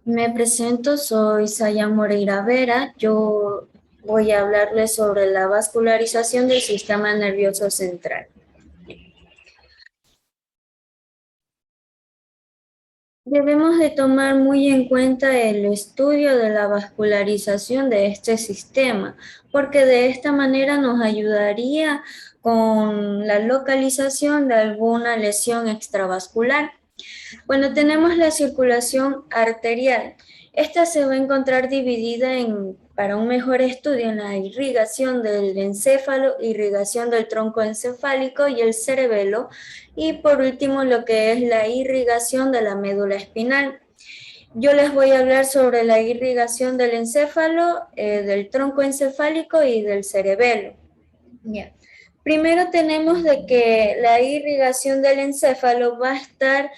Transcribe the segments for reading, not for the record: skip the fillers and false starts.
Me presento, soy Saya Moreira Vera. Yo voy a hablarles sobre la vascularización del sistema nervioso central. Debemos de tomar muy en cuenta el estudio de la vascularización de este sistema, porque de esta manera nos ayudaría con la localización de alguna lesión extravascular. Bueno, tenemos la circulación arterial. Esta se va a encontrar dividida para un mejor estudio en la irrigación del encéfalo, irrigación del tronco encefálico y el cerebelo, y por último lo que es la irrigación de la médula espinal. Yo les voy a hablar sobre la irrigación del encéfalo, del tronco encefálico y del cerebelo. Yeah. Primero tenemos de que la irrigación del encéfalo va a estar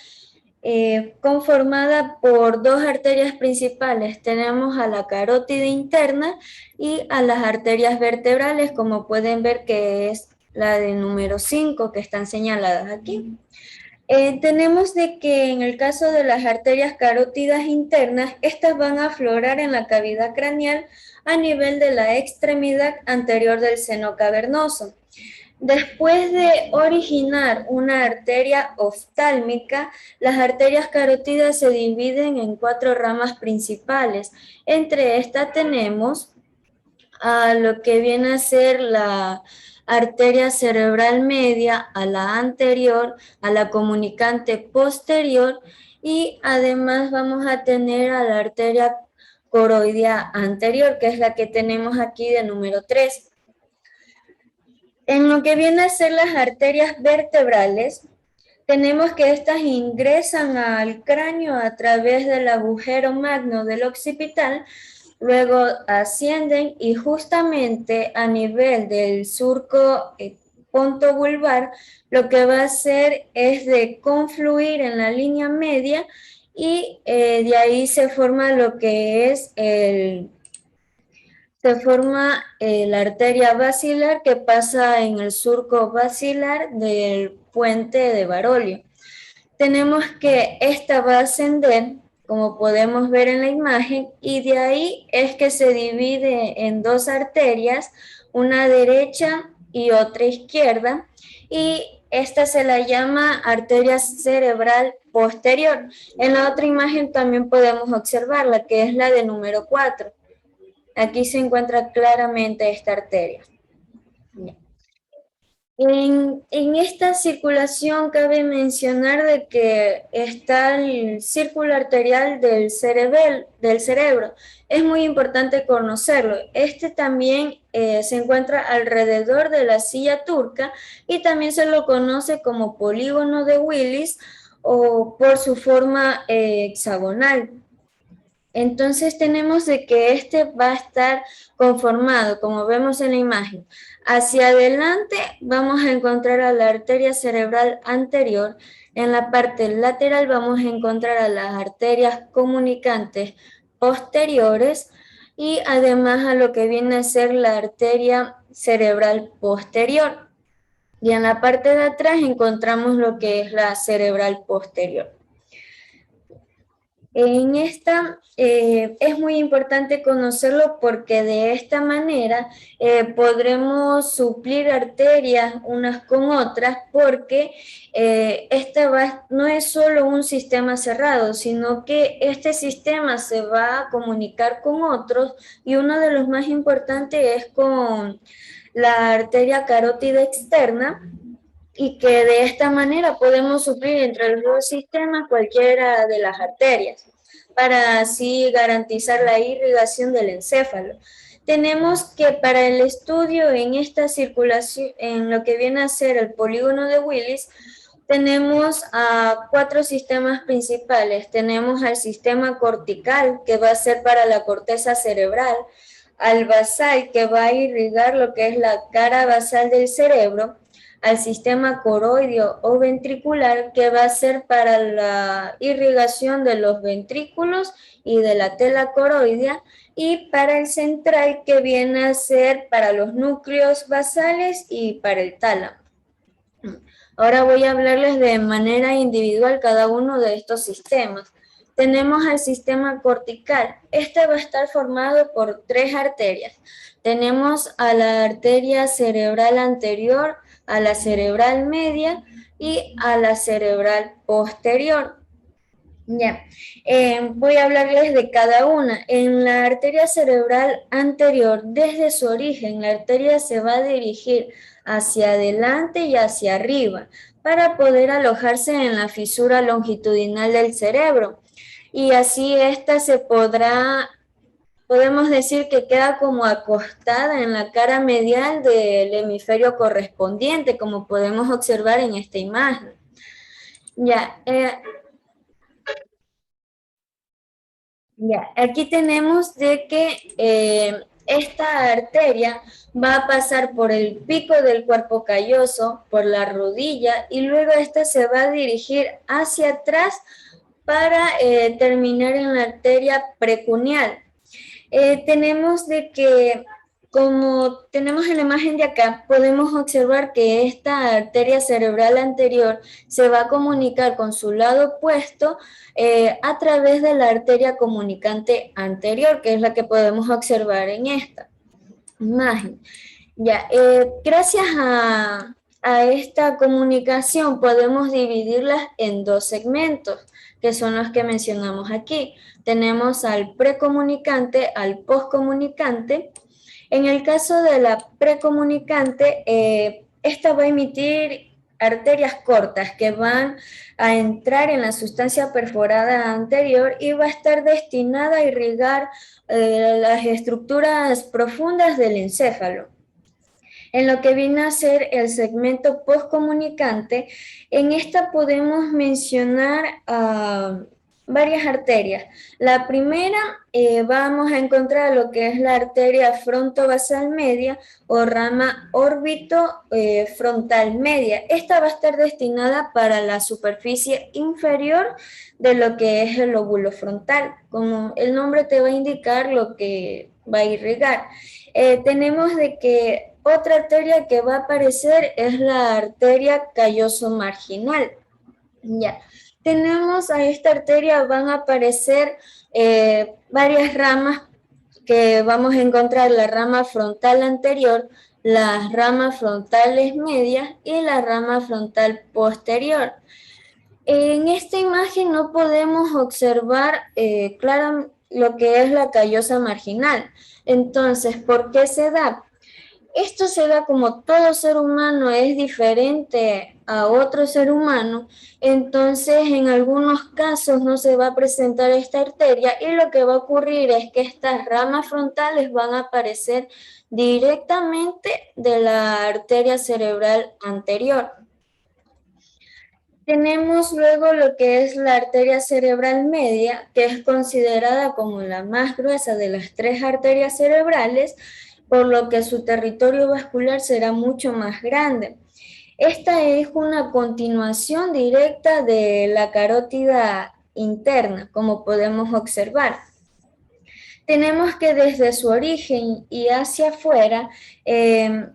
conformada por dos arterias principales. Tenemos a la carótida interna y a las arterias vertebrales, como pueden ver que es la de número 5 que están señaladas aquí. Tenemos de que en el caso de las arterias carótidas internas, estas van a aflorar en la cavidad craneal a nivel de la extremidad anterior del seno cavernoso. Después de originar una arteria oftálmica, las arterias carótidas se dividen en 4 ramas principales. Entre estas tenemos a lo que viene a ser la arteria cerebral media, a la anterior, a la comunicante posterior y además vamos a tener a la arteria coroidea anterior, que es la que tenemos aquí de número 3. En lo que viene a ser las arterias vertebrales, tenemos que estas ingresan al cráneo a través del agujero magno del occipital, luego ascienden y justamente a nivel del surco pontobulbar, lo que va a hacer es de confluir en la línea media y de ahí se forma lo que es la arteria basilar que pasa en el surco basilar del puente de Barolio. Tenemos que esta va a ascender, como podemos ver en la imagen, y de ahí es que se divide en dos arterias, una derecha y otra izquierda, y esta se la llama arteria cerebral posterior. En la otra imagen también podemos observarla, que es la de número 4. Aquí se encuentra claramente esta arteria. En esta circulación cabe mencionar de que está el círculo arterial del cerebro. Es muy importante conocerlo. Este también se encuentra alrededor de la silla turca y también se lo conoce como polígono de Willis o por su forma hexagonal. Entonces tenemos de que este va a estar conformado, como vemos en la imagen. Hacia adelante vamos a encontrar a la arteria cerebral anterior. En la parte lateral vamos a encontrar a las arterias comunicantes posteriores y además a lo que viene a ser la arteria cerebral posterior. Y en la parte de atrás encontramos lo que es la cerebral posterior. En esta es muy importante conocerlo porque de esta manera podremos suplir arterias unas con otras porque no es solo un sistema cerrado, sino que este sistema se va a comunicar con otros y uno de los más importantes es con la arteria carótida externa y que de esta manera podemos suplir entre los dos sistemas cualquiera de las arterias para así garantizar la irrigación del encéfalo. Tenemos que para el estudio en esta circulación, en lo que viene a ser el polígono de Willis, tenemos a 4 sistemas principales. Tenemos al sistema cortical, que va a ser para la corteza cerebral, al basal, que va a irrigar lo que es la cara basal del cerebro, al sistema coroideo o ventricular, que va a ser para la irrigación de los ventrículos y de la tela coroidea, y para el central, que viene a ser para los núcleos basales y para el tálamo. Ahora voy a hablarles de manera individual cada uno de estos sistemas. tenemos al sistema cortical. Este va a estar formado por 3 arterias. Tenemos a la arteria cerebral anterior, a la cerebral media y a la cerebral posterior. Ya, voy a hablarles de cada una. En la arteria cerebral anterior, desde su origen, la arteria se va a dirigir hacia adelante y hacia arriba para poder alojarse en la fisura longitudinal del cerebro. Y así esta podemos decir que queda como acostada en la cara medial del hemisferio correspondiente, como podemos observar en esta imagen. Ya, Ya, aquí tenemos de que esta arteria va a pasar por el pico del cuerpo calloso, por la rodilla, y luego esta se va a dirigir hacia atrás para terminar en la arteria precuneal. Tenemos de que, como tenemos en la imagen de acá, podemos observar que esta arteria cerebral anterior se va a comunicar con su lado opuesto a través de la arteria comunicante anterior, que es la que podemos observar en esta imagen. Ya, gracias a esta comunicación podemos dividirlas en 2 segmentos, que son los que mencionamos aquí. Tenemos al precomunicante, al postcomunicante. En el caso de la precomunicante, esta va a emitir arterias cortas que van a entrar en la sustancia perforada anterior y va a estar destinada a irrigar las estructuras profundas del encéfalo. En lo que viene a ser el segmento postcomunicante, en esta podemos mencionar varias arterias. La primera, vamos a encontrar lo que es la arteria frontovasal media o rama órbito frontal media. Esta va a estar destinada para la superficie inferior de lo que es el lóbulo frontal. Como el nombre te va a indicar lo que va a irrigar. Tenemos de que otra arteria que va a aparecer es la arteria calloso marginal. Ya. Tenemos a esta arteria, van a aparecer varias ramas que vamos a encontrar: la rama frontal anterior, las ramas frontales medias y la rama frontal posterior. En esta imagen no podemos observar claramente lo que es la callosa marginal. Entonces, ¿por qué se da? Esto se da como todo ser humano es diferente a otro ser humano, entonces en algunos casos no se va a presentar esta arteria y lo que va a ocurrir es que estas ramas frontales van a aparecer directamente de la arteria cerebral anterior. Tenemos luego lo que es la arteria cerebral media, que es considerada como la más gruesa de las 3 arterias cerebrales, por lo que su territorio vascular será mucho más grande. Esta es una continuación directa de la carótida interna, como podemos observar. Tenemos que desde su origen y hacia afuera, desde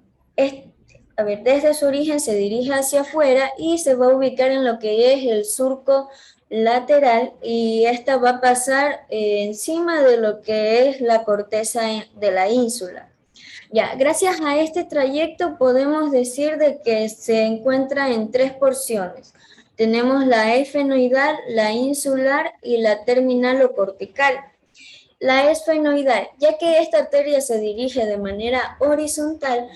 su origen se dirige hacia afuera y se va a ubicar en lo que es el surco lateral, y esta va a pasar encima de lo que es la corteza de la ínsula. Ya, gracias a este trayecto podemos decir de que se encuentra en 3 porciones. Tenemos la esfenoidal, la insular y la terminal o cortical. La esfenoidal, ya que esta arteria se dirige de manera horizontal,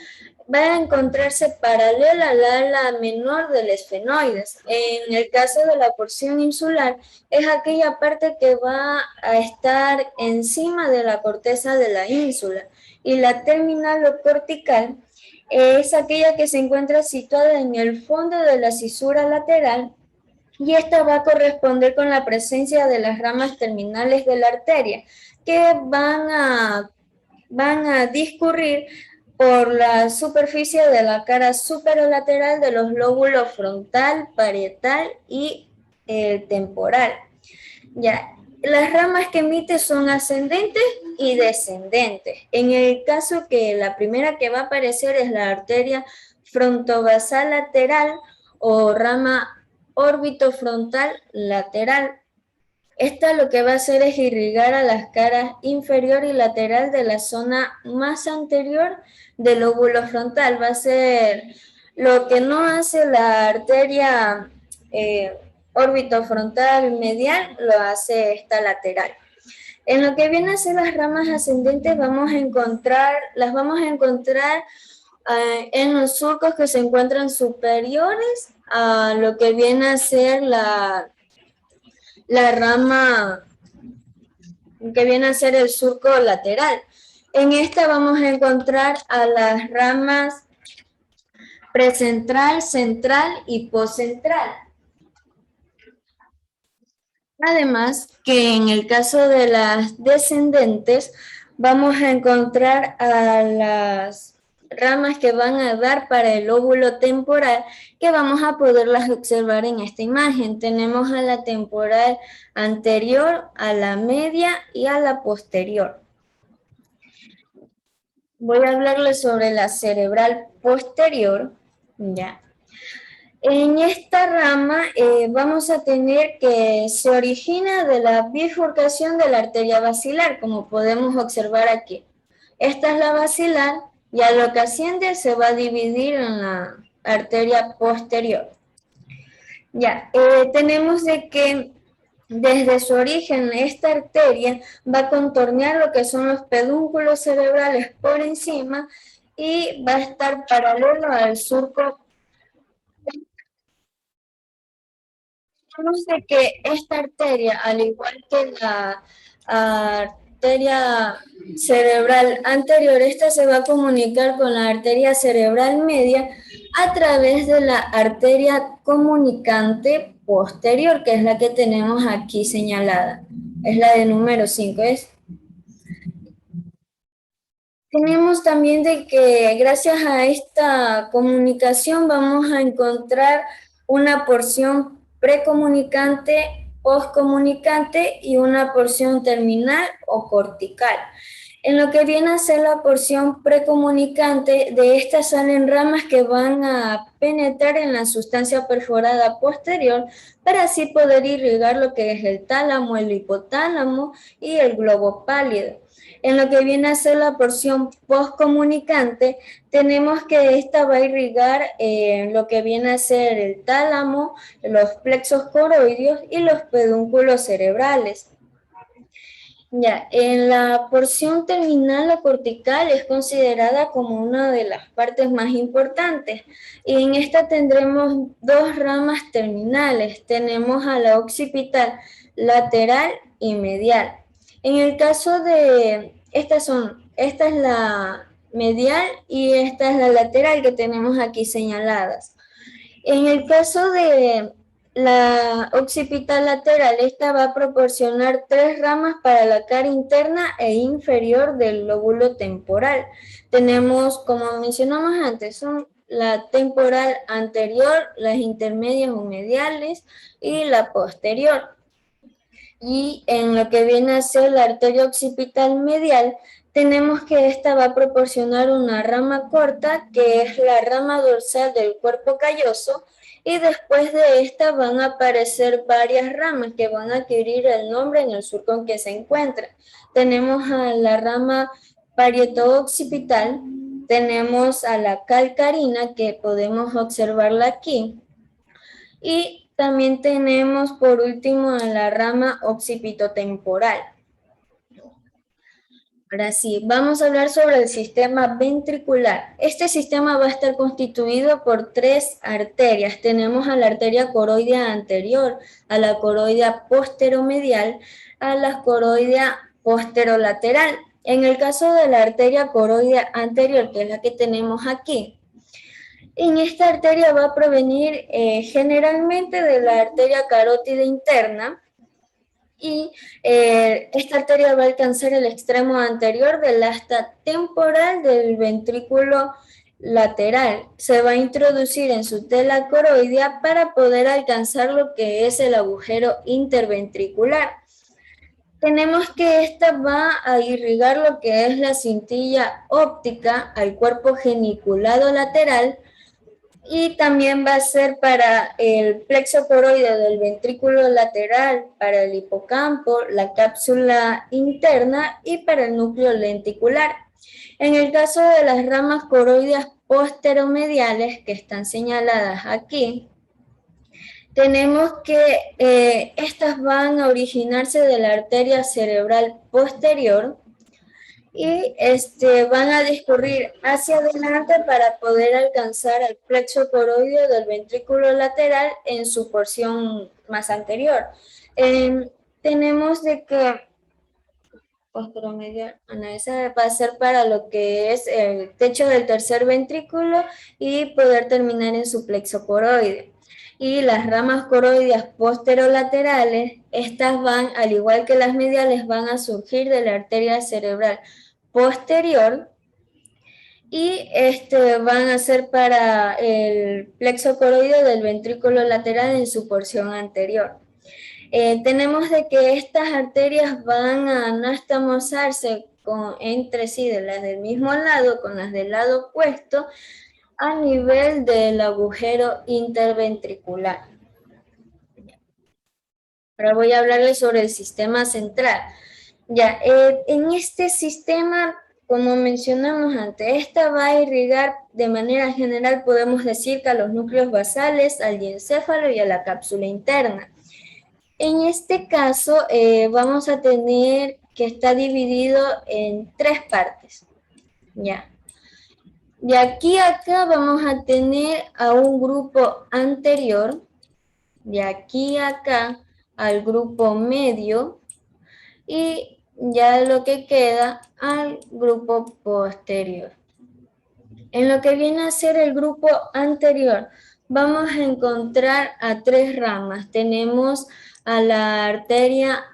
va a encontrarse paralela al ala menor del esfenoides. En el caso de la porción insular, es aquella parte que va a estar encima de la corteza de la ínsula. Y la terminal o cortical es aquella que se encuentra situada en el fondo de la cisura lateral, y esta va a corresponder con la presencia de las ramas terminales de la arteria, que van a discurrir por la superficie de la cara superolateral de los lóbulos frontal, parietal y temporal. Ya, las ramas que emite son ascendentes y descendentes. En el caso que la primera que va a aparecer es la arteria frontovasal lateral o rama órbito frontal lateral. Esta lo que va a hacer es irrigar a las caras inferior y lateral de la zona más anterior del lóbulo frontal. Va a ser lo que no hace la arteria orbitofrontal medial, lo hace esta lateral. En lo que viene a ser las ramas ascendentes, las vamos a encontrar en los surcos que se encuentran superiores a lo que viene a ser la rama que viene a ser el surco lateral. En esta vamos a encontrar a las ramas precentral, central y poscentral. Además, que en el caso de las descendentes, vamos a encontrar a las ramas que van a dar para el lóbulo temporal, que vamos a poderlas observar en esta imagen. Tenemos a la temporal anterior, a la media y a la posterior. Voy a hablarles sobre la cerebral posterior, ¿ya? En esta rama vamos a tener que se origina de la bifurcación de la arteria basilar, como podemos observar aquí. Esta es la basilar y a lo que asciende se va a dividir en la arteria posterior. Ya, tenemos de que desde su origen esta arteria va a contornear lo que son los pedúnculos cerebrales por encima y va a estar paralelo al surco. Tenemos de que esta arteria, al igual que la arteria cerebral anterior, esta se va a comunicar con la arteria cerebral media a través de la arteria comunicante posterior, que es la que tenemos aquí señalada. Es la de número 5. Tenemos también de que gracias a esta comunicación vamos a encontrar una porción precomunicante, postcomunicante y una porción terminal o cortical. En lo que viene a ser la porción precomunicante, de estas salen ramas que van a penetrar en la sustancia perforada posterior para así poder irrigar lo que es el tálamo, el hipotálamo y el globo pálido. En lo que viene a ser la porción postcomunicante, tenemos que esta va a irrigar lo que viene a ser el tálamo, los plexos coroideos y los pedúnculos cerebrales. Ya, en la porción terminal o cortical es considerada como una de las partes más importantes y en esta tendremos dos ramas terminales. Tenemos a la occipital lateral y medial. En el caso de, esta es la medial y esta es la lateral que tenemos aquí señaladas. En el caso de la occipital lateral, esta va a proporcionar tres ramas para la cara interna e inferior del lóbulo temporal. Tenemos, como mencionamos antes, son la temporal anterior, las intermedias o mediales y la posterior. Y en lo que viene a ser la arteria occipital medial, tenemos que esta va a proporcionar una rama corta, que es la rama dorsal del cuerpo calloso, y después de esta van a aparecer varias ramas que van a adquirir el nombre en el surco en que se encuentra. Tenemos a la rama parieto-occipital, tenemos a la calcarina, que podemos observarla aquí, y también tenemos por último a la rama occipitotemporal. Ahora sí, vamos a hablar sobre el sistema ventricular. Este sistema va a estar constituido por tres arterias. Tenemos a la arteria coroidea anterior, a la coroidea posteromedial, a la coroidea posterolateral. En el caso de la arteria coroidea anterior, que es la que tenemos aquí, en esta arteria va a provenir generalmente de la arteria carótida interna, y esta arteria va a alcanzar el extremo anterior del asta temporal del ventrículo lateral. Se va a introducir en su tela coroidea para poder alcanzar lo que es el agujero interventricular. Tenemos que esta va a irrigar lo que es la cintilla óptica al cuerpo geniculado lateral Y también va a ser para el plexo coroide del ventrículo lateral, para el hipocampo, la cápsula interna y para el núcleo lenticular. En el caso de las ramas coroideas posteromediales, que están señaladas aquí, tenemos que estas van a originarse de la arteria cerebral posterior y van a discurrir hacia adelante para poder alcanzar el plexo coroideo del ventrículo lateral en su porción más anterior. Tenemos de que posteromedial, esa va a ser para lo que es el techo del tercer ventrículo y poder terminar en su plexo coroide. Y las ramas coroideas posterolaterales, estas van, al igual que las mediales, van a surgir de la arteria cerebral posterior y van a ser para el plexo coroideo del ventrículo lateral en su porción anterior. Tenemos de que estas arterias van a anastomosarse entre sí, de las del mismo lado con las del lado opuesto, a nivel del agujero interventricular. Ahora voy a hablarles sobre el sistema central. Ya, en este sistema, como mencionamos antes, esta va a irrigar de manera general, podemos decir que a los núcleos basales, al diencéfalo y a la cápsula interna. En este caso, vamos a tener que está dividido en tres partes. Ya. De aquí a acá vamos a tener a un grupo anterior, de aquí a acá al grupo medio y ya lo que queda al grupo posterior. En lo que viene a ser el grupo anterior, vamos a encontrar a tres ramas. Tenemos a la arteria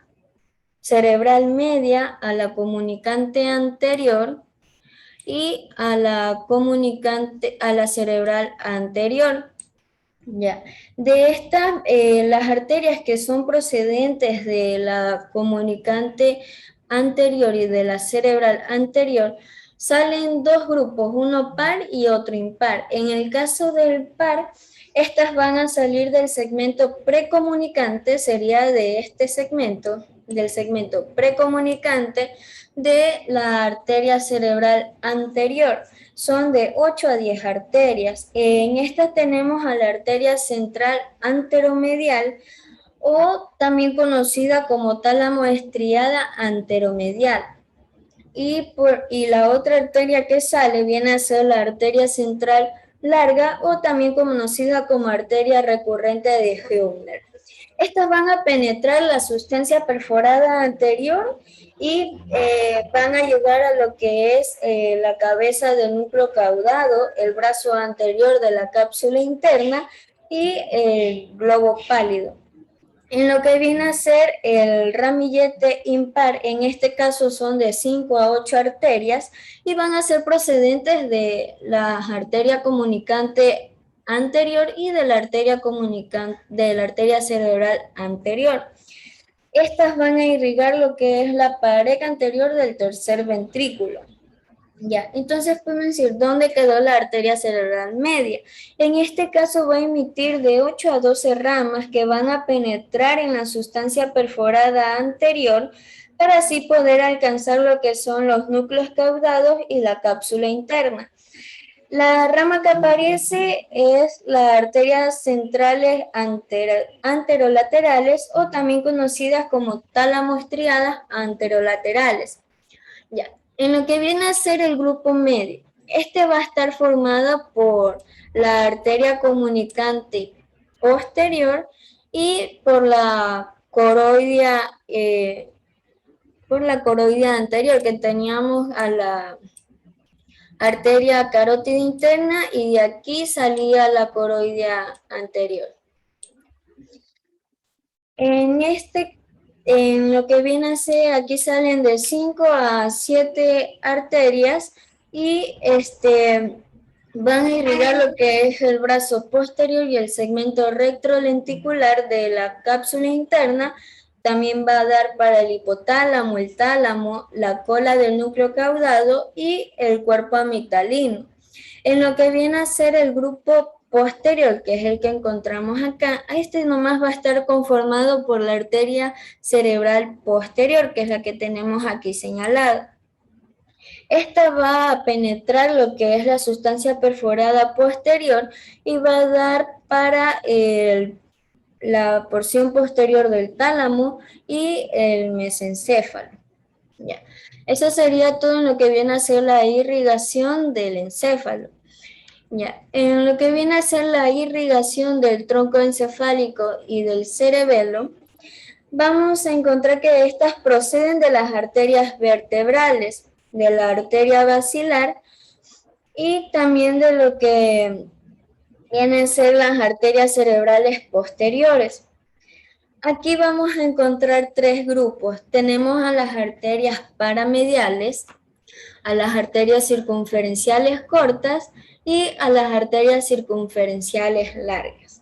cerebral media, a la comunicante anterior y a la cerebral anterior. Ya. De estas, las arterias que son procedentes de la comunicante anterior y de la cerebral anterior, salen dos grupos, uno par y otro impar. En el caso del par, estas van a salir del segmento precomunicante, sería de este segmento, del segmento precomunicante de la arteria cerebral anterior. Son de 8 a 10 arterias. En esta tenemos a la arteria central anteromedial o también conocida como tálamo estriada anteromedial. Y la otra arteria que sale viene a ser la arteria central larga o también conocida como arteria recurrente de Hübner. Estas van a penetrar la sustancia perforada anterior y van a llegar a lo que es la cabeza del núcleo caudado, el brazo anterior de la cápsula interna y el globo pálido. En lo que viene a ser el ramillete impar, en este caso son de 5 a 8 arterias y van a ser procedentes de la arteria comunicante anterior y de la arteria cerebral anterior. Estas van a irrigar lo que es la pared anterior del tercer ventrículo. Ya, entonces podemos decir, ¿dónde quedó la arteria cerebral media? En este caso va a emitir de 8 a 12 ramas que van a penetrar en la sustancia perforada anterior para así poder alcanzar lo que son los núcleos caudados y la cápsula interna. La rama que aparece es las arterias centrales anterolaterales o también conocidas como tálamo estriadas anterolaterales. Ya. En lo que viene a ser el grupo medio, este va a estar formado por la arteria comunicante posterior y por la coroidea anterior, que teníamos a la arteria carótida interna y de aquí salía la coroidea anterior. En lo que viene a ser, aquí salen de 5 a 7 arterias y van a irrigar lo que es el brazo posterior y el segmento retrolenticular de la cápsula interna. También va a dar para el hipotálamo, el tálamo, la cola del núcleo caudado y el cuerpo amigdalino. En lo que viene a ser el grupo posterior, que es el que encontramos acá, este nomás va a estar conformado por la arteria cerebral posterior, que es la que tenemos aquí señalada. Esta va a penetrar lo que es la sustancia perforada posterior y va a dar para la porción posterior del tálamo y el mesencéfalo. Ya. Eso sería todo en lo que viene a ser la irrigación del encéfalo. Ya. En lo que viene a ser la irrigación del tronco encefálico y del cerebelo, vamos a encontrar que estas proceden de las arterias vertebrales, de la arteria basilar y también de lo que vienen a ser las arterias cerebrales posteriores. Aquí vamos a encontrar tres grupos. Tenemos a las arterias paramediales, a las arterias circunferenciales cortas y a las arterias circunferenciales largas.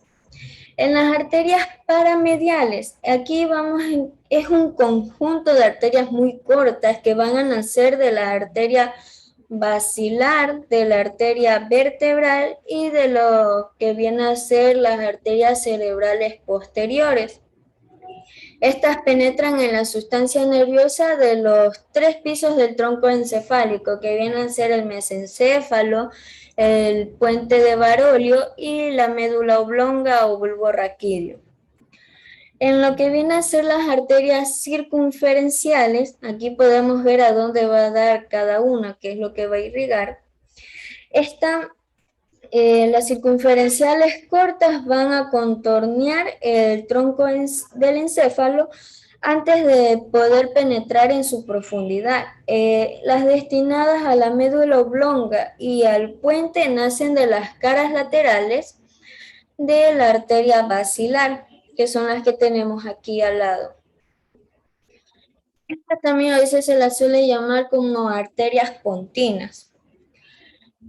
En las arterias paramediales, aquí es un conjunto de arterias muy cortas que van a nacer de la arteria basilar, de la arteria vertebral y de lo que viene a ser las arterias cerebrales posteriores. Estas penetran en la sustancia nerviosa de los tres pisos del tronco encefálico, que vienen a ser el mesencéfalo, el puente de Barolio y la médula oblonga o bulbo raquídeo. En lo que viene a ser las arterias circunferenciales, aquí podemos ver a dónde va a dar cada una, qué es lo que va a irrigar. Las circunferenciales cortas van a contornear el tronco del encéfalo antes de poder penetrar en su profundidad. Las destinadas a la médula oblonga y al puente nacen de las caras laterales de la arteria basilar, que son las que tenemos aquí al lado. Esta también a veces se la suele llamar como arterias pontinas.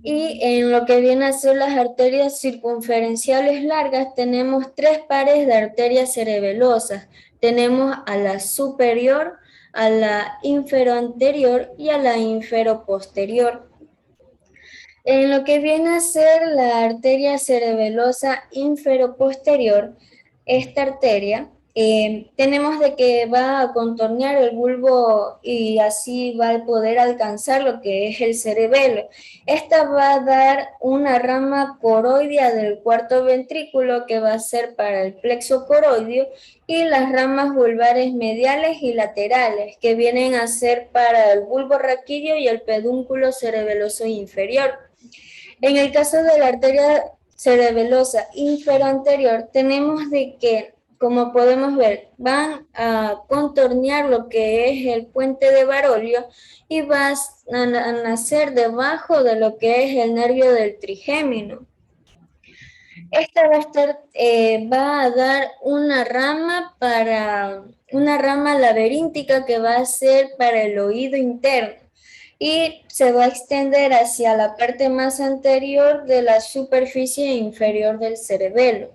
Y en lo que viene a ser las arterias circunferenciales largas, tenemos tres pares de arterias cerebelosas. Tenemos a la superior, a la inferoanterior y a la inferoposterior. En lo que viene a ser la arteria cerebelosa inferoposterior, esta arteria, tenemos de que va a contornear el bulbo y así va a poder alcanzar lo que es el cerebelo. Esta va a dar una rama coroidea del cuarto ventrículo que va a ser para el plexo coroideo y las ramas vulvares mediales y laterales que vienen a ser para el bulbo raquídeo y el pedúnculo cerebeloso inferior. En el caso de la arteria cerebelosa inferoanterior, tenemos de que, como podemos ver, van a contornear lo que es el puente de Barolio y va a nacer debajo de lo que es el nervio del trigémino. Esta va a dar una rama laberíntica que va a ser para el oído interno y se va a extender hacia la parte más anterior de la superficie inferior del cerebelo.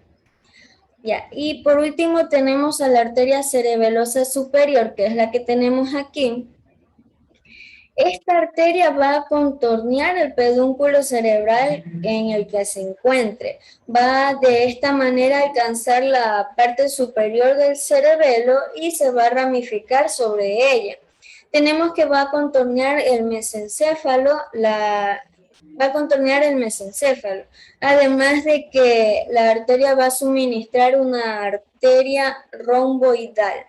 Ya, y por último tenemos a la arteria cerebelosa superior, que es la que tenemos aquí. Esta arteria va a contornear el pedúnculo cerebral en el que se encuentre. Va de esta manera a alcanzar la parte superior del cerebelo y se va a ramificar sobre ella. Tenemos que va a contornear el mesencéfalo, además de que la arteria va a suministrar una arteria romboidal.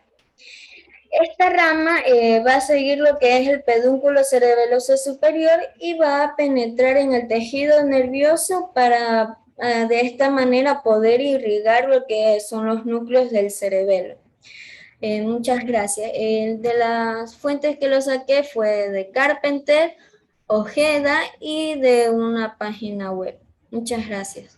Esta rama va a seguir lo que es el pedúnculo cerebeloso superior y va a penetrar en el tejido nervioso para de esta manera poder irrigar lo que son los núcleos del cerebelo. Muchas gracias. De las fuentes que lo saqué fue de Carpenter, Ojeda y de una página web. Muchas gracias.